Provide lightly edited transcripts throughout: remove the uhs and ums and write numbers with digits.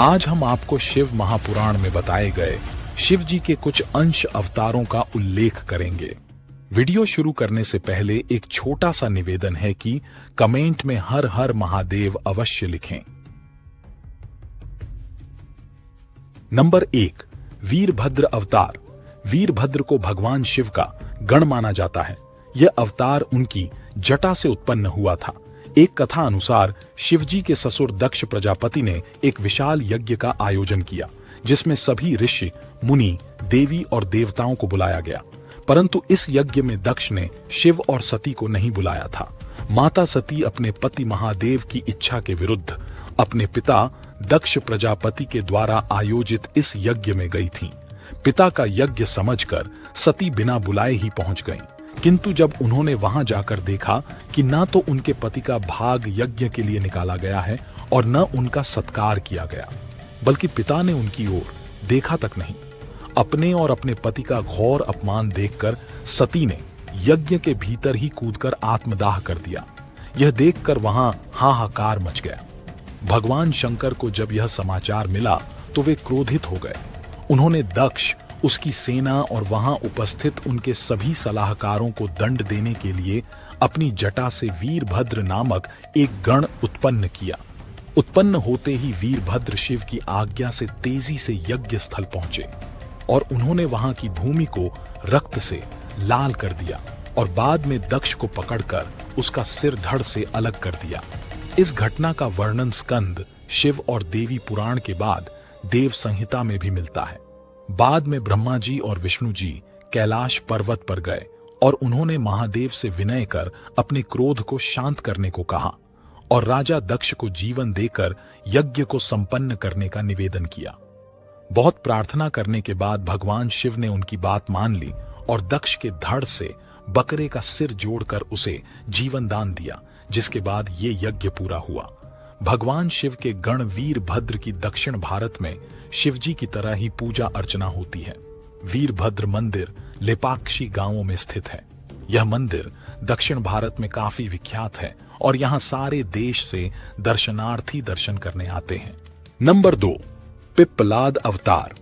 आज हम आपको शिव महापुराण में बताए गए शिव जी के कुछ अंश अवतारों का उल्लेख करेंगे। वीडियो शुरू करने से पहले एक छोटा सा निवेदन है कि कमेंट में हर हर महादेव अवश्य लिखें। नंबर 1, वीरभद्र अवतार। वीरभद्र को भगवान शिव का गण माना जाता है। यह अवतार उनकी जटा से उत्पन्न हुआ था। एक कथा अनुसार शिवजी के ससुर दक्ष प्रजापति ने एक विशाल यज्ञ का आयोजन किया, जिसमें सभी ऋषि, मुनि, देवी और देवताओं को बुलाया गया। परंतु इस यज्ञ में दक्ष ने शिव और सती को नहीं बुलाया था। माता सती अपने पति महादेव की इच्छा के विरुद्ध अपने पिता दक्ष प्रजापति के द्वारा आयोजित इस यज्ञ में गई थीं। पिता का यज्ञ समझकर सती बिना बुलाए ही पहुंच गईं। किंतु जब उन्होंने वहां जाकर देखा कि न तो उनके पति का भाग यज्ञ के लिए निकाला गया है और न उनका सत्कार किया गया, बल्कि पिता ने उनकी ओर देखा तक नहीं। अपने और अपने पति का घोर अपमान देखकर सती ने यज्ञ के भीतर ही कूदकर आत्मदाह कर दिया। यह देखकर वहां हाहाकार मच गया। भगवान शंकर को जब यह समाचार मिला तो वे क्रोधित हो गए। उन्होंने दक्ष, उसकी सेना और वहां उपस्थित उनके सभी सलाहकारों को दंड देने के लिए अपनी जटा से वीरभद्र नामक एक गण उत्पन्न किया। उत्पन्न होते ही वीरभद्र शिव की आज्ञा से तेजी से यज्ञ स्थल पहुंचे और उन्होंने वहां की भूमि को रक्त से लाल कर दिया और बाद में दक्ष को पकड़कर उसका सिर धड़ से अलग कर दिया। इस घटना का वर्णन स्कंद, शिव और देवी पुराण के बाद देव संहिता में भी मिलता है। बाद में ब्रह्मा जी और विष्णु जी कैलाश पर्वत पर गए और उन्होंने महादेव से विनय कर अपने क्रोध को शांत करने को कहा और राजा दक्ष को जीवन देकर यज्ञ को संपन्न करने का निवेदन किया। बहुत प्रार्थना करने के बाद भगवान शिव ने उनकी बात मान ली और दक्ष के धड़ से बकरे का सिर जोड़कर उसे जीवन दान दिया, जिसके बाद ये यज्ञ पूरा हुआ। भगवान शिव के गण वीरभद्र की दक्षिण भारत में शिवजी की तरह ही पूजा अर्चना होती है। वीरभद्र मंदिर लेपाक्षी गांवों में स्थित है। यह मंदिर दक्षिण भारत में काफी विख्यात है और यहाँ सारे देश से दर्शनार्थी दर्शन करने आते हैं। नंबर 2, पिप्पलाद अवतार।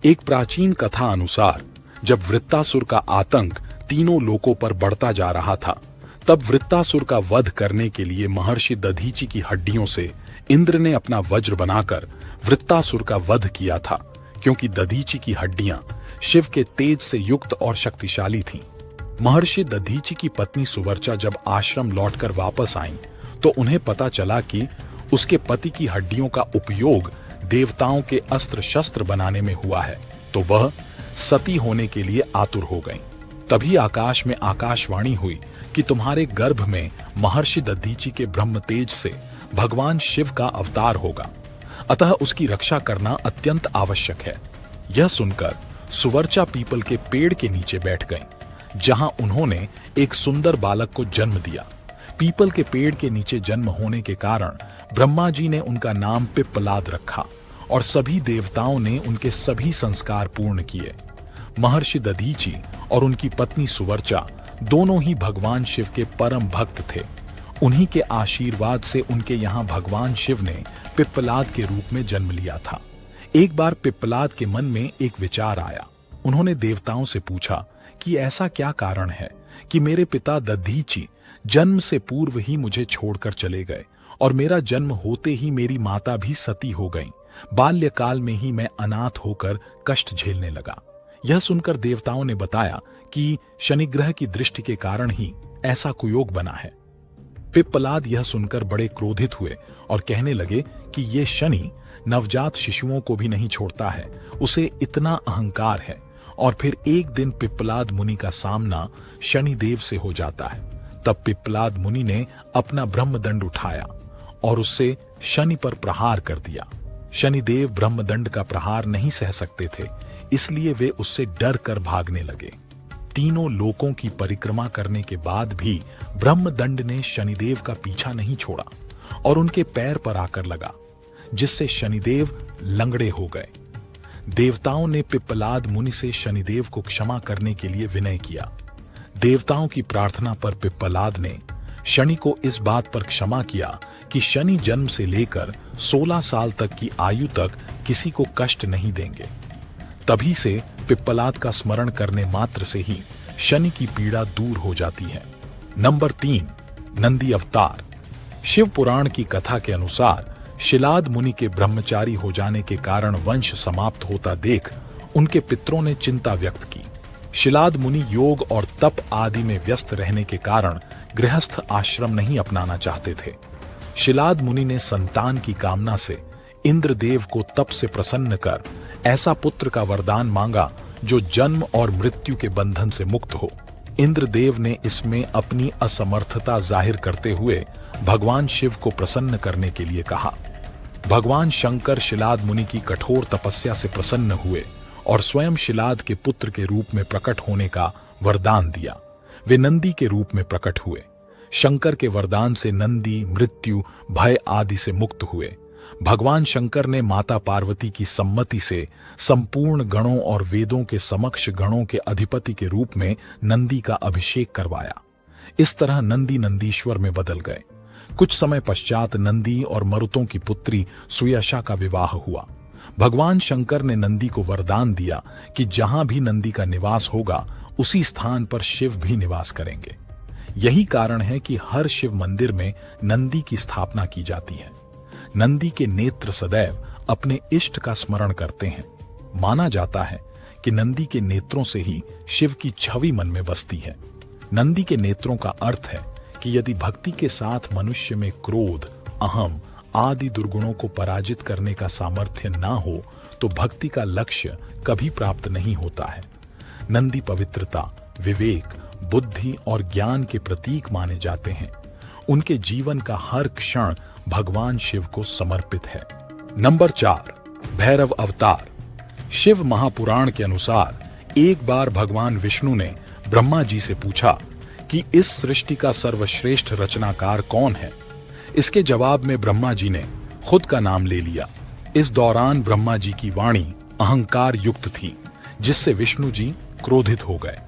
एक प्राचीन कथा अनुसार जब वृत्तासुर का आतंक तीनों लोकों पर बढ़ता जा रहा था, तब वृत्तासुर का वध करने के लिए महर्षि दधीचि की हड्डियों से इंद्र ने अपना वज्र बनाकर वृत्तासुर का वध किया था, क्योंकि दधीचि की हड्डियां शिव के तेज से युक्त और शक्तिशाली थीं। महर्षि दधीचि की पत्नी सुवर्चा जब आश्रम लौटकर वापस आईं, तो उन्हें पता चला कि उसके पति की हड्डियों का उपयोग देवताओं के अस्त्र शस्त्र बनाने में हुआ है, तो वह सती होने के लिए आतुर हो गईं। तभी आकाश में आकाशवाणी हुई कि तुम्हारे गर्भ में महर्षि दधीचि के ब्रह्म तेज से भगवान शिव का अवतार होगा, अतः उसकी रक्षा करना अत्यंत आवश्यक है। यह सुनकर सुवर्चा पीपल के पेड़ के नीचे बैठ गईं, जहां उन्होंने एक सुंदर बालक को जन्म दिया। पीपल के पेड़ के नीचे जन्म होने के कारण ब्रह्मा जी ने उनका नाम पिप्पलाद रखा और सभी देवताओं ने उनके सभी संस्कार पूर्ण किए। महर्षि दधीचि और उनकी पत्नी सुवर्चा दोनों ही भगवान शिव के परम भक्त थे। उन्हीं के आशीर्वाद से उनके यहाँ भगवान शिव ने पिप्पलाद के रूप में जन्म लिया था। एक बार पिप्पलाद के मन में एक विचार आया। उन्होंने देवताओं से पूछा कि ऐसा क्या कारण है कि मेरे पिता दधीचि जन्म से पूर्व ही मुझे छोड़कर चले गए और मेरा जन्म होते ही मेरी माता भी सती हो गईं। बाल्यकाल में ही मैं अनाथ होकर कष्ट झेलने लगा। यह सुनकर देवताओं ने बताया कि शनिग्रह की दृष्टि के कारण ही ऐसा कुयोग बना है। पिप्पलाद यह सुनकर बड़े क्रोधित हुए और कहने लगे कि ये शनि नवजात शिशुओं को भी नहीं छोड़ता है, उसे इतना अहंकार है। और फिर एक दिन पिप्पलाद मुनि का सामना शनिदेव से हो जाता है। तब पिप्पलाद मुनि ने अपना ब्रह्मदंड उठाया और उससे शनि पर प्रहार कर दिया। शनिदेव ब्रह्मदंड का प्रहार नहीं सह सकते थे, इसलिए वे उससे डर कर भागने लगे। तीनों लोकों की परिक्रमा करने के बाद भी ब्रह्मदंड ने शनिदेव का पीछा नहीं छोड़ा और उनके पैर पर आकर लगा, जिससे शनिदेव लंगड़े हो गए। देवताओं ने पिप्पलाद मुनि से शनिदेव को क्षमा करने के लिए विनय किया। देवताओं की प्रार्थना पर पिप्पलाद ने शनि को इस बात पर क्षमा किया कि शनि जन्म से लेकर 16 साल तक की आयु तक किसी को कष्ट नहीं देंगे। तभी से पिप्पलाद का स्मरण करने मात्र से ही शनि की पीड़ा दूर हो जाती है। नंबर 3, नंदी अवतार। शिव पुराण की कथा के अनुसार शिलाद मुनि के ब्रह्मचारी हो जाने के कारण वंश समाप्त होता देख उनके पितरों ने चिंता व्यक्त की। शिलाद मुनि योग और तप आदि में व्यस्त रहने के कारण गृहस्थ आश्रम नहीं अपनाना चाहते थे। शिलाद मुनि ने संतान की कामना से इंद्रदेव को तप से प्रसन्न कर ऐसा पुत्र का वरदान मांगा जो जन्म और मृत्यु के बंधन से मुक्त हो। इंद्रदेव ने इसमें अपनी असमर्थता जाहिर करते हुए भगवान शिव को प्रसन्न करने के लिए कहा। भगवान शंकर शिलाद मुनि की कठोर तपस्या से प्रसन्न हुए और स्वयं शिलाद के पुत्र के रूप में प्रकट होने का वरदान दिया। वे नंदी के रूप में प्रकट हुए। शंकर के वरदान से नंदी मृत्यु, भय आदि से मुक्त हुए। भगवान शंकर ने माता पार्वती की सम्मति से संपूर्ण गणों और वेदों के समक्ष गणों के अधिपति के रूप में नंदी का अभिषेक करवाया। इस तरह नंदी नंदीश्वर में बदल गए। कुछ समय पश्चात नंदी और मरुतों की पुत्री सुयशा का विवाह हुआ। भगवान शंकर ने नंदी को वरदान दिया कि जहां भी नंदी का निवास होगा उसी स्थान पर शिव भी निवास करेंगे। यही कारण है कि हर शिव मंदिर में नंदी की स्थापना की जाती है। नंदी के नेत्र सदैव अपने इष्ट का स्मरण करते हैं। माना जाता है कि नंदी के नेत्रों से ही शिव की छवि मन में बसती है। नंदी के नेत्रों का अर्थ है कि यदि भक्ति के साथ मनुष्य में क्रोध, अहम आदि दुर्गुणों को पराजित करने का सामर्थ्य ना हो तो भक्ति का लक्ष्य कभी प्राप्त नहीं होता है। नंदी पवित्रता, विवेक, बुद्धि और ज्ञान के प्रतीक माने जाते हैं। उनके जीवन का हर क्षण भगवान शिव को समर्पित है। नंबर 4, भैरव अवतार। शिव महापुराण के अनुसार एक बार भगवान विष्णु ने ब्रह्मा जी से पूछा कि इस सृष्टि का सर्वश्रेष्ठ रचनाकार कौन है। इसके जवाब में ब्रह्मा जी ने खुद का नाम ले लिया। इस दौरान ब्रह्मा जी की वाणी अहंकार युक्त थी, जिससे विष्णु जी क्रोधित हो गए।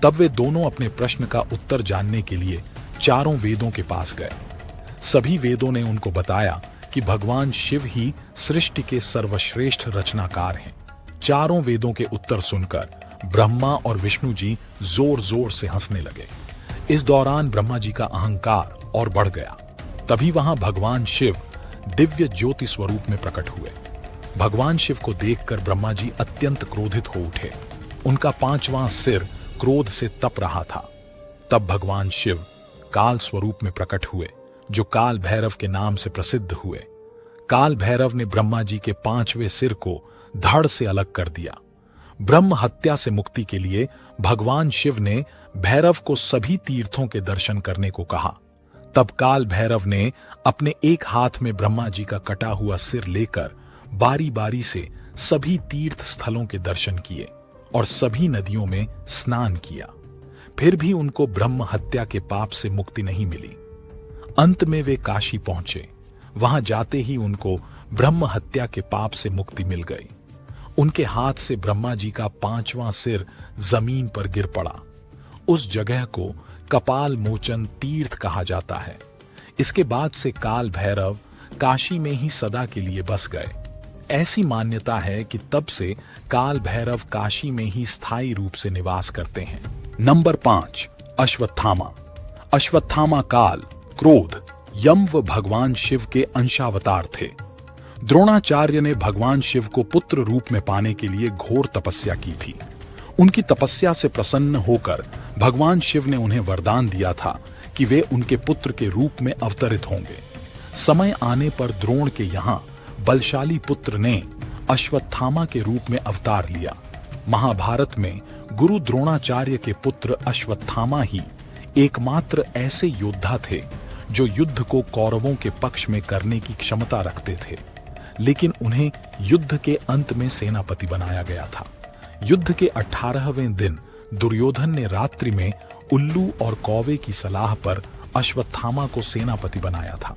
तब वे दोनों अपने प्रश्न का उत्तर जानने के लिए चारों वेदों के पास गए। सभी वेदों ने उनको बताया कि भगवान शिव ही सृष्टि के सर्वश्रेष्ठ रचनाकार हैं। चारों वेदों के उत्तर सुनकर ब्रह्मा और विष्णु जी जोर जोर से हंसने लगे। इस दौरान ब्रह्मा जी का अहंकार और बढ़ गया। तभी वहां भगवान शिव दिव्य ज्योति स्वरूप में प्रकट हुए। भगवान शिव को देखकर ब्रह्मा जी अत्यंत क्रोधित हो उठे। उनका 5वां सिर क्रोध से तप रहा था। तब भगवान शिव काल स्वरूप में प्रकट हुए, जो काल भैरव के नाम से प्रसिद्ध हुए। काल भैरव ने ब्रह्मा जी के 5वें सिर को धड़ से अलग कर दिया। ब्रह्म हत्या से मुक्ति के लिए भगवान शिव ने भैरव को सभी तीर्थों के दर्शन करने को कहा। तब काल भैरव ने अपने एक हाथ में ब्रह्मा जी का कटा हुआ सिर लेकर बारी बारी से सभी तीर्थ स्थलों के दर्शन किए और सभी नदियों में स्नान किया। फिर भी उनको ब्रह्म हत्या के पाप से मुक्ति नहीं मिली। अंत में वे काशी पहुंचे। वहां जाते ही उनको ब्रह्म हत्या के पाप से मुक्ति मिल गई। उनके हाथ से ब्रह्मा जी का 5वां सिर जमीन पर गिर पड़ा। उस जगह को कपाल मोचन तीर्थ कहा जाता है। इसके बाद से काल भैरव काशी में ही सदा के लिए बस गए। ऐसी मान्यता है कि तब से काल भैरव काशी में ही स्थायी रूप से निवास करते हैं। नंबर 5, अश्वत्थामा। अश्वत्थामा काल, क्रोध, यम व भगवान शिव के अंशावतार थे। द्रोणाचार्य ने भगवान शिव को पुत्र रूप में पाने के लिए घोर तपस्या की थी। उनकी तपस्या से प्रसन्न होकर भगवान शिव ने उन्हें वरदान दिया था कि वे उनके पुत्र के रूप में अवतरित होंगे। समय आने पर द्रोण के यहाँ बलशाली पुत्र ने अश्वत्थामा के रूप में अवतार लिया। महाभारत में गुरु द्रोणाचार्य के पुत्र अश्वत्थामा ही एकमात्र ऐसे योद्धा थे जो युद्ध को कौरवों के पक्ष में करने की क्षमता रखते थे, लेकिन उन्हें युद्ध के अंत में सेनापति बनाया गया था। युद्ध के 18वें दिन दुर्योधन ने रात्रि में उल्लू और कौवे की सलाह पर अश्वत्थामा को सेनापति बनाया था।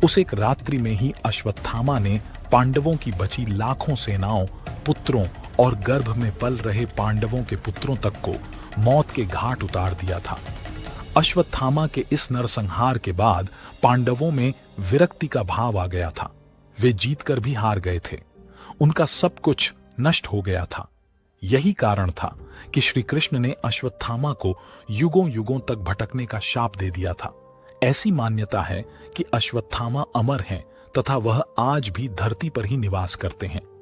उस एक रात्रि में ही अश्वत्थामा ने पांडवों की बची लाखों सेनाओं, पुत्रों और गर्भ में पल रहे पांडवों के पुत्रों तक को मौत के घाट उतार दिया था। अश्वत्थामा के इस नरसंहार के बाद पांडवों में विरक्ति का भाव आ गया था। वे जीतकर भी हार गए थे। उनका सब कुछ नष्ट हो गया था। यही कारण था कि श्री कृष्ण ने अश्वत्थामा को युगों युगों तक भटकने का शाप दे दिया था। ऐसी मान्यता है कि अश्वत्थामा अमर हैं तथा वह आज भी धरती पर ही निवास करते हैं।